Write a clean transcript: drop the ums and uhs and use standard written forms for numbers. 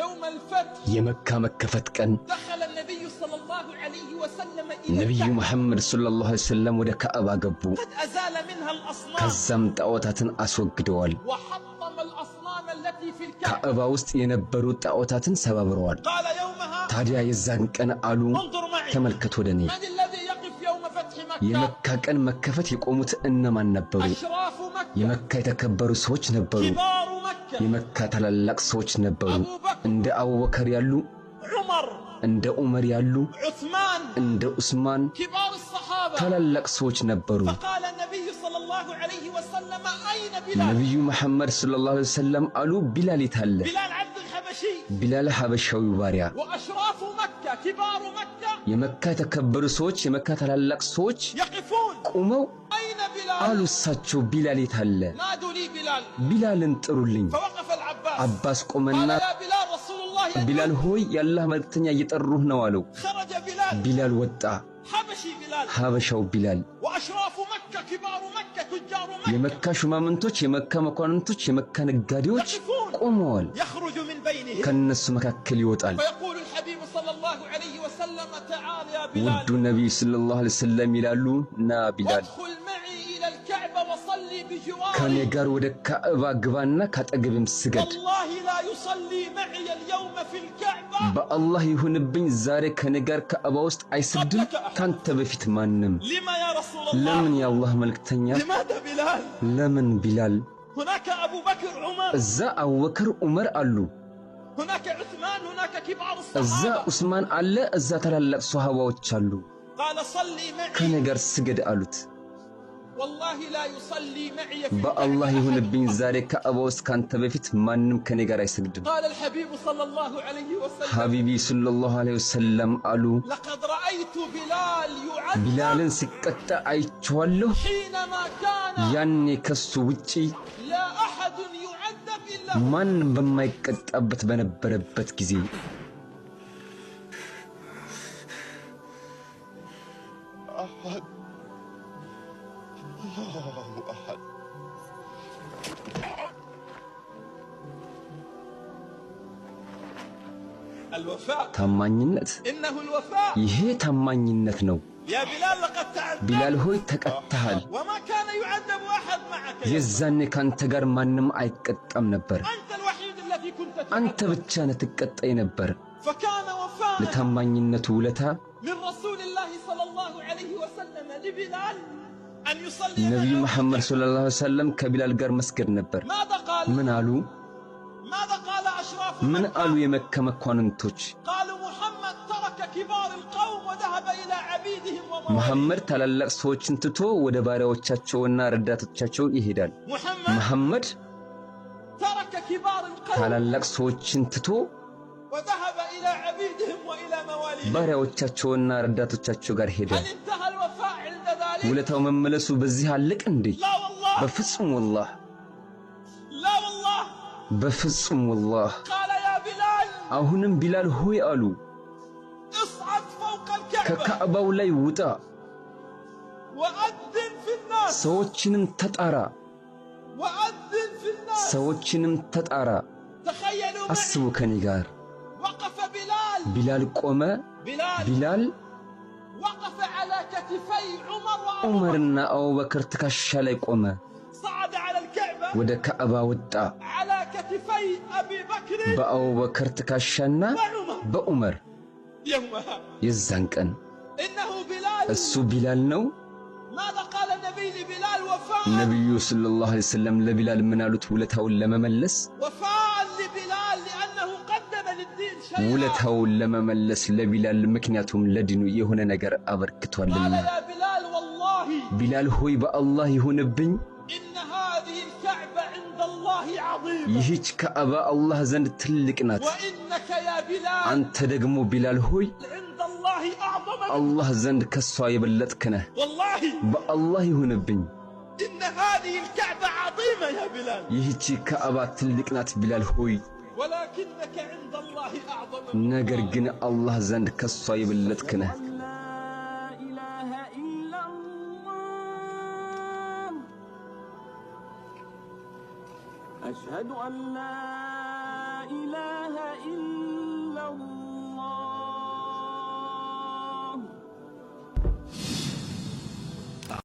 يوم الفتح يمكة مكفت كان دخل النبي صلى الله عليه وسلم إلى نبي محمد صلى الله عليه وسلم ودا كعبة قبو قد أزال منها الأصنام كزم تأوتاتن أسوق دوال وحطم الأصنام التي في الكعبة كعبة وسط ينبرو تأوتاتن سبب روال قال يومها تاديا يزان كان قالو انظر معي تملكت ودني من الذي يقف يوم فتح مكة يمكة كان مكفت يقومت إنما نبرو أشراف مكة يمكة يتكبروا سوچ نبرو كبار مكة يمكة تلالق سوچ نبرو أبو بكر عند أبو بكر يالو عمر عند عمر يالو عثمان عند عثمان كبار الصحابة تلالق سوچ نبرو فقال النبي صلى الله عليه وسلم أين بلال نبي محمد صلى الله عليه وسلم قالوا بلال يتهل بلال عبد الحبشي بلال حبشاوي باريا وأشراف مكة كبار مكة يمكة تكبر سوچ يمكة تلالق سوچ يقفون قوموا أين بلال قالوا ساتشو بلال يتهل نادوا لي بلال بلال انطرولين فوقف العباس عباس قال قومنا يا بلال رسول الله يدعو بلال هوي يالله ملكتنيا يطروه ነው አለው خرج بلال بلال ወጣ حبشي بلال ሀበሻው بلال وأشراف مكة كبار مكة تجار مكة የመካ ሹማምንቶች የመካ መኳንንቶች የመካ ነጋዴዎች ቆመዋል يخرج من بينهم ከነሱ መካከል ይወጣል فيقول الحبيب صلى الله عليه وسلم تعال يا بلال ውዱ ነብይ ሰለላሁ ዐለይሂ ወሰለም ይላሉ ና ቢላል ادخل معي إلى الكعبة وصلي ከኔ بجواري ጋር ወደ ካዕባ ግባና ካጠገብም ስገድ والله لا يصلي معي اليوم في الكعبة በአላህ ይሁንብኝ ዛሬ ከኔ ጋር ካዕባ ውስጥ አይሰግድም ካንተ በፊት ማንም لما يا رسول الله ለምን ያአላህ መልእክተኛ لماذا بلال ለምን ቢላል هناك أبو بكر عمر እዛ አቡበክር ዑመር አሉ هناك عثمان هناك كبار እዛ الصحابة ዑስማን አለ እዛ ታላላቅ ሱሐባዎች አሉ قال صلي ከኔ معي ጋር ስገድ አሉት والله لا يصلي معي في በአላህ الكعبة ይሁንብኝ أحد. ዛሬ ካዕባ ውስጥ ካንተ በፊት ማንም ከኔ ጋር አይሰግድም قال الحبيب صلى الله عليه وسلم ሐቢቢ ሰለላሁ ዐለይሂ ወሰለም አሉ لقد رأيت بلال يعذب ቢላልን ሲቀጣ አይቼዋለሁ حينما كان ያኔ ከሱ ውጪ لا أحد يعذب إلا ማንም በማይቀጣበት በነበረበት ጊዜ أحد الله أحد الوفاء ታማኝነት إنه الوفاء ይሄ ታማኝነት ነው يا بلال لقد تعذب ቢላል ሆይ ተቀጣሃል وما كان يعذب أحد معك يا የዛኔ ካንተ ጋር ማንም አይቀጣም ነበር أنت الوحيد الذي كنت አንተ تعذب ብቻ ነህ ትቀጣይ ነበር فكان وفاء ለታማኝነቱ ውለታ من رسول الله صلى الله عليه وسلم لبلال أن يصلي ነብዩ معه. መሐመድ ሰለላሁ ዐለይሂ ወሰለም ከቢላል ጋር መስገድ ነበር ماذا قال ምን አሉ ماذا قال أشراف ምን مكة؟ አሉ የመካ መኳንንቶች قالوا محمد ترك كبار القوم وذهب إلى عبيدهم መሐመድ ومواليهم ታላላቅ ሰዎችን ትቶ ወደ ባሪያዎቻቸውና ረዳቶቻቸው ይሄዳል محمد መሐመድ ترك كبار القوم ታላላቅ ሰዎችን ትቶ وذهب إلى عبيدهم وإلى مواليهم ባሪያዎቻቸውና ረዳቶቻቸው ጋር ሄደ هل انتهى الوفاء عند ذلك؟ ውለታው መመለሱ በዚህ አለቅ እንዴ لا والله በፍጹም والله لا والله በፍጹም والله قال يا بلال አሁንም ቢላል ሆይ አሉ اصعد فوق الكعبة ከካዕባው ላይ ውጣ وأذن في الناس ሰዎችንም ተጣራ وأذن في الناس ሰዎችንም ተጣራ تخيلوا አስቡ معي ከኔ ጋር وقف بلال ቢላል ቆመ بلال ቢላል وقف على كتفي عمر وأبو بكر ዑመርና አቡበክር ትከሻ ላይ ቆመ صعد على الكعبة ወደ ካዕባ ወጣ على كتفي أبي بكر በአቡበክር ትከሻና وعمر በዑመር يومها የዛን ቀን إنه بلال እሱ ቢላል ነው ماذا قال النبي لبلال وفاء ነብዩ ሰለላሁ ዐለይሂ ወሰለም ለቢላል ምን አሉት ውለታውን ለመመለስ وفاء لبلال لأنه قدم للدين شيئا ውለታውን ለመመለስ ለቢላል ምክንያቱም ለዲኑ የሆነ ነገር قال አበርክቷልና يا بلال والله ቢላል ሆይ በአላህ ይሁንብኝ إن هذه الكعبة عند الله عظيمة ይህች ካዕባ አላህ ዘንድ ትልቅ ናት وإنك يا بلال አንተ ደግሞ ቢላል ሆይ عند الله أعظم منك. አላህ ዘንድ ከሷ የበለጥክ ነህ والله በአላህ ይሁንብኝ إن هذه الكعبة عظيمة يا بلال ይህች ካዕባ ትልቅ ናት ቢላል ሆይ ولكنك عند الله أعظم ነገር ግን አላህ ዘንድ ከሷ የበለጥክ ነህ أشهد أن لا إله